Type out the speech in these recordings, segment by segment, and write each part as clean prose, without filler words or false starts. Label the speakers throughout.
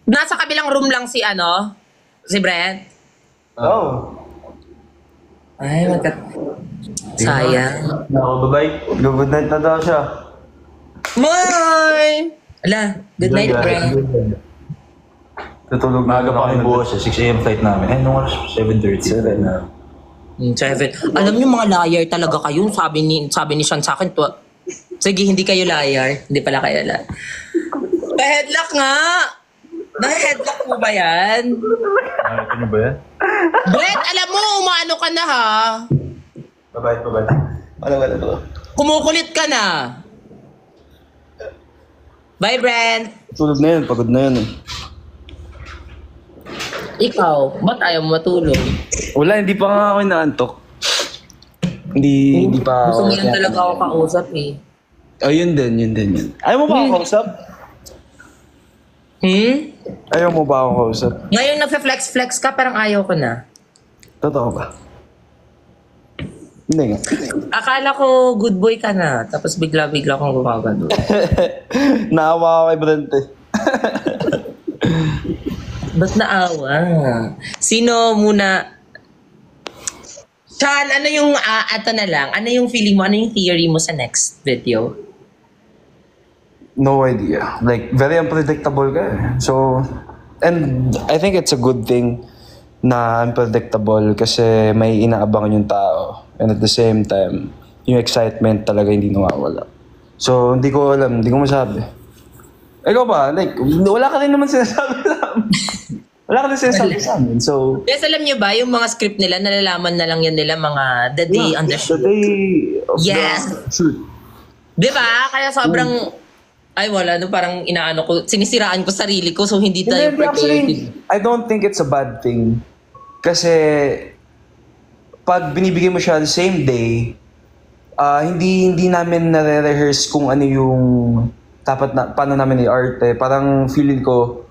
Speaker 1: Nasa kabilang room lang si si Brent.
Speaker 2: Oh.
Speaker 1: Ay, sayang.
Speaker 2: Ako, bye-bye. Good night na daw siya.
Speaker 1: Bye! Ala, good night, Brent.
Speaker 2: Tutulog na
Speaker 3: Maaga pa kami bukas, 6 a.m. flight namin. Eh, nung oras, 7:30.
Speaker 1: 7. Alam niyo mga liar talaga kayo. Sabi ni Sean sa akin, sige, hindi kayo liar. Hindi pala kayo liar. Pa-headlock nga! Na-headlock mo ba yan?
Speaker 3: Ito nyo ba yan?
Speaker 1: Brent, alam mo, umano ka na ha.
Speaker 3: Bye-bye.
Speaker 2: Wala to.
Speaker 1: Kumukulit ka na. Bye, Brent.
Speaker 2: Tulog na yun, pagod na yun eh.
Speaker 1: Ikaw, ba't ayaw mo matulog?
Speaker 2: Wala, hindi pa nga ako inaantok. Hindi pa
Speaker 1: Gusto
Speaker 2: ako.
Speaker 1: mo lang talaga ako kausap eh.
Speaker 2: Oh, yun din. Ayaw mo ba ako kausap? Ayaw mo ba ako kausap?
Speaker 1: Ngayon nagfe-flex ka, parang ayaw ko na.
Speaker 2: Totoo ba? Hindi nga.
Speaker 1: Akala ko good boy ka na, tapos bigla-bigla kong gumagano.
Speaker 2: Naawa ako kay Brent eh.
Speaker 1: Ba't naawa? Sino muna? Sean, ano yung, ano yung feeling mo? Ano yung theory mo sa next video?
Speaker 2: No idea. Like, very unpredictable ka eh. So, and I think it's a good thing na unpredictable kasi may inaabangan yung tao. And at the same time, yung excitement talaga hindi nawawala. So, hindi ko alam, hindi ko masabi. Ikaw ba? Like, wala ka rin naman sinasabi sa amin. Wala ka rin sinasabi sa amin. So,
Speaker 1: Yes, alam niyo ba, yung mga script nila, nalalaman na lang yan nila mga the day on the shoot.
Speaker 2: the day of
Speaker 1: Yes.
Speaker 2: the shoot.
Speaker 1: Di ba? Kaya sobrang, ay wala, no, parang inaano ko, sinisiraan ko sarili ko, so hindi tayo
Speaker 2: Hindi, actually, I don't think it's a bad thing. Kasi, pag binibigay mo siya the same day, hindi namin nare-rehearse kung ano yung dapat na, paano namin i-arte. Parang feeling ko,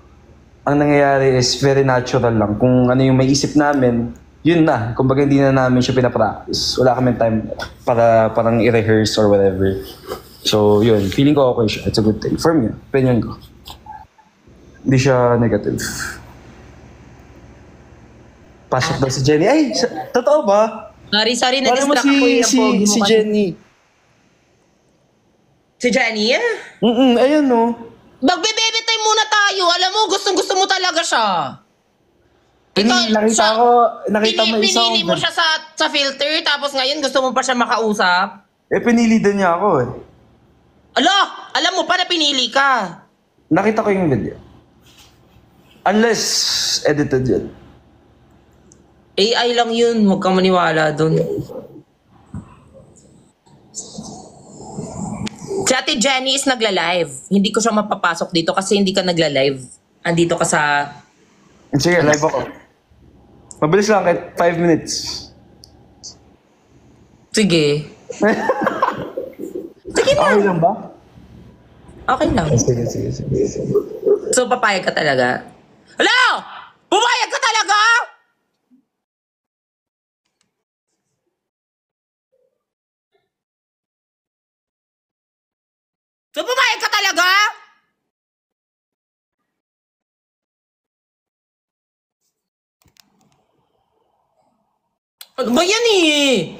Speaker 2: ang nangyayari is very natural lang. Kung ano yung may isip namin, yun na. Kumbaga hindi na namin siya pinapractice. Wala kami time para parang i-rehearse or whatever. So, yun. Feeling ko okay siya. It's a good thing. For me, opinion ko. Hindi siya negative. Pasok daw si Jenny. Ay, totoo ba?
Speaker 1: Sorry,
Speaker 2: Paano mo
Speaker 1: na-distract ko yung pogi mo
Speaker 2: si
Speaker 1: kasi.
Speaker 2: Jenny?
Speaker 1: Si Jenny?
Speaker 2: Ayun no.
Speaker 1: Magbe-baby time muna tayo. Alam mo, gustong-gusto mo talaga siya.
Speaker 2: Nakita mo isang...
Speaker 1: Pinili mo siya sa filter, tapos ngayon gusto mo pa siya makausap.
Speaker 2: pinili din niya ako eh.
Speaker 1: Alam mo pa na pinili ka.
Speaker 2: Nakita ko yung video. Unless edited yun.
Speaker 1: AI lang yun, huwag kang maniwala dun. Si Ate Jenny is nagla-live. Hindi ko siya mapapasok dito kasi hindi ka nagla-live. Andito ka sa...
Speaker 2: Sige, live ako. Mabilis lang, kahit 5 minutes.
Speaker 1: Sige. Sige na.
Speaker 2: Okay lang ba?
Speaker 1: Okay lang.
Speaker 2: Sige.
Speaker 1: So, papayag ka talaga? Hello! Pumayag ka talaga? So, pumayag ka talaga? Ano ba yan eh?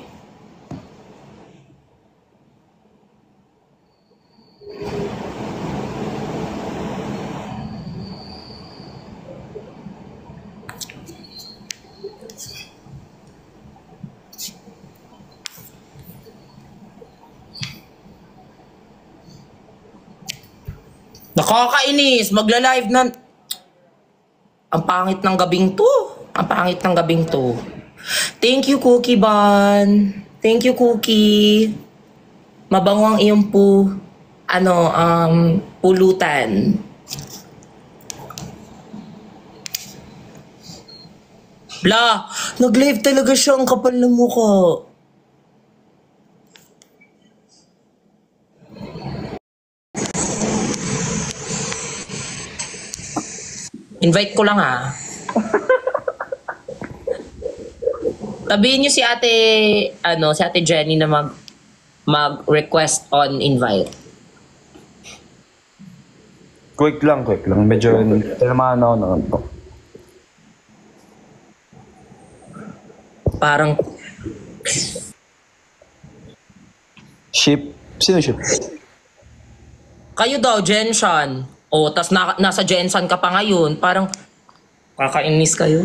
Speaker 1: Nakakainis. Magla-live na... Ang pangit ng gabing to. Ang pangit ng gabing to. Thank you, Cookie Ban. Thank you, Cookie. Mabango ang iyong pulutan. Bla, nag-live talaga siya, ang kapal ng mukha. Invite ko lang ha. Sabihin niyo si Ate Jenny na mag-request on invite.
Speaker 2: Quick lang. Medyo tinamaan ako na to.
Speaker 1: Parang,
Speaker 2: Ship? Sino ship?
Speaker 1: kayo daw, Jensan. O, tas nasa Jensan ka pa ngayon. Parang, kakainis kayo.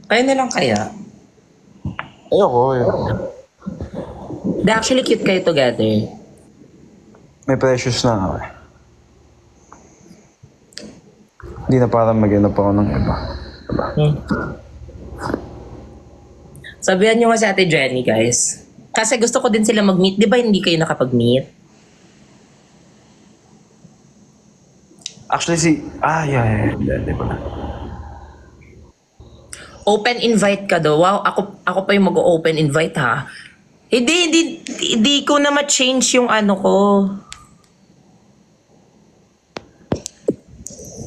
Speaker 1: Kayo na lang kaya.
Speaker 2: Ayoko.
Speaker 1: They actually cute kayo together.
Speaker 2: May precious na ako eh. Hindi na parang mag-inap ako ng iba.
Speaker 1: Sabihan nyo nga si Ate Jenny, guys. Kasi gusto ko din sila mag-meet. Di ba hindi kayo nakapag-meet?
Speaker 2: Actually yeah. Hindi pala.
Speaker 1: Open invite ka daw. Wow, ako pa yung mag-open invite ha. Hindi ko na ma-change yung ano ko.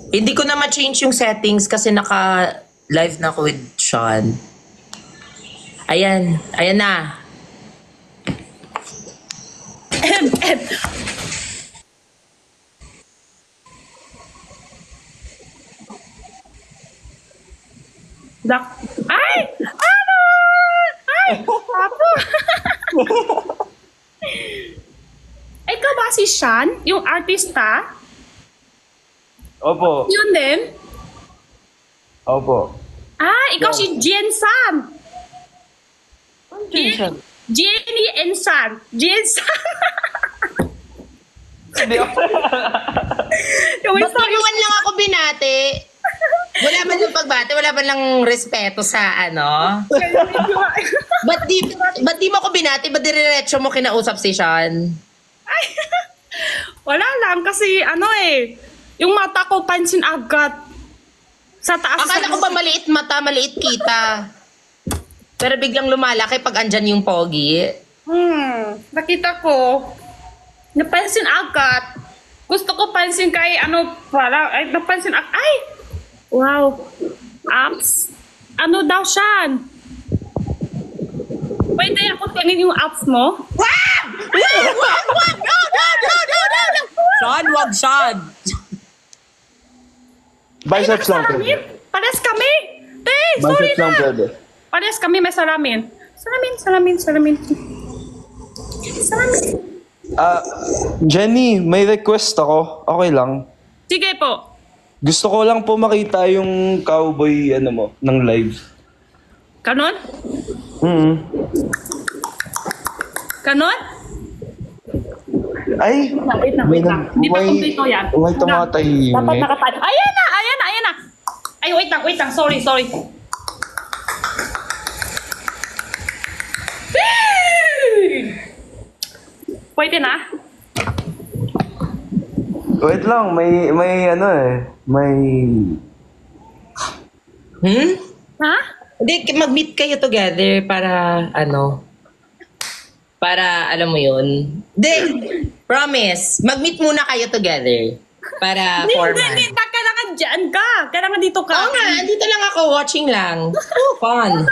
Speaker 1: Hindi ko na ma-change yung settings kasi naka-live na ako with Sean. Ayan na.
Speaker 4: Ay! Ano? Ay! Papo! Ikaw ba si Sean? Yung artista?
Speaker 2: Opo.
Speaker 4: Yun din?
Speaker 2: Opo.
Speaker 4: Ah, ikaw si Jensan! Jenny and San. Jensan! Yung
Speaker 1: Ba't
Speaker 4: isa,
Speaker 1: di naman lang ako binati? Wala ba lang pagbati? Wala ba lang respeto sa ano? Ba't di mo ako binati? Ba't diretso mo kinausap si Sean?
Speaker 4: wala lang kasi ano eh, yung mata ko pansin agad. Sa taas.
Speaker 1: Akala ko ba maliit mata, maliit kita. Pero biglang lumalaki pag andyan yung pogi.
Speaker 4: Nakita ko. Napansin agad. Gusto ko pansin kay ano pala. Ay, napansin agad. Ay! Wow. Apps? Ano daw siya? Pwede ako tingin yung apps mo?
Speaker 1: Wag! No! Sean, wag Sean.
Speaker 2: Biceps lang
Speaker 4: Salamin?
Speaker 2: pwede.
Speaker 4: Pares kami? Sorry
Speaker 2: Biceps lang
Speaker 4: na.
Speaker 2: pwede.
Speaker 4: Pares kami may salamin. Salamin.
Speaker 2: Jenny, may request ako. Okay lang.
Speaker 4: Sige po.
Speaker 2: Gusto ko lang po makita yung cowboy mo ng live.
Speaker 4: Kanon? Kanon?
Speaker 2: Ay!
Speaker 4: Wait lang. Hindi pa kompleto yan.
Speaker 2: May tumatahimik.
Speaker 4: Dapat nakatayo. Ayan na. Ay, wait lang. Sorry. Pwede na?
Speaker 2: Wait lang, may
Speaker 4: Ha?
Speaker 1: Hindi, mag-meet kayo together para para alam mo yun. Hindi, promise. Mag-meet muna kayo together. Para formal.
Speaker 4: Hindi. Kailangan dyan ka. Kailangan dito ka.
Speaker 1: Oo nga, andito lang ako, watching lang. Oh, fun.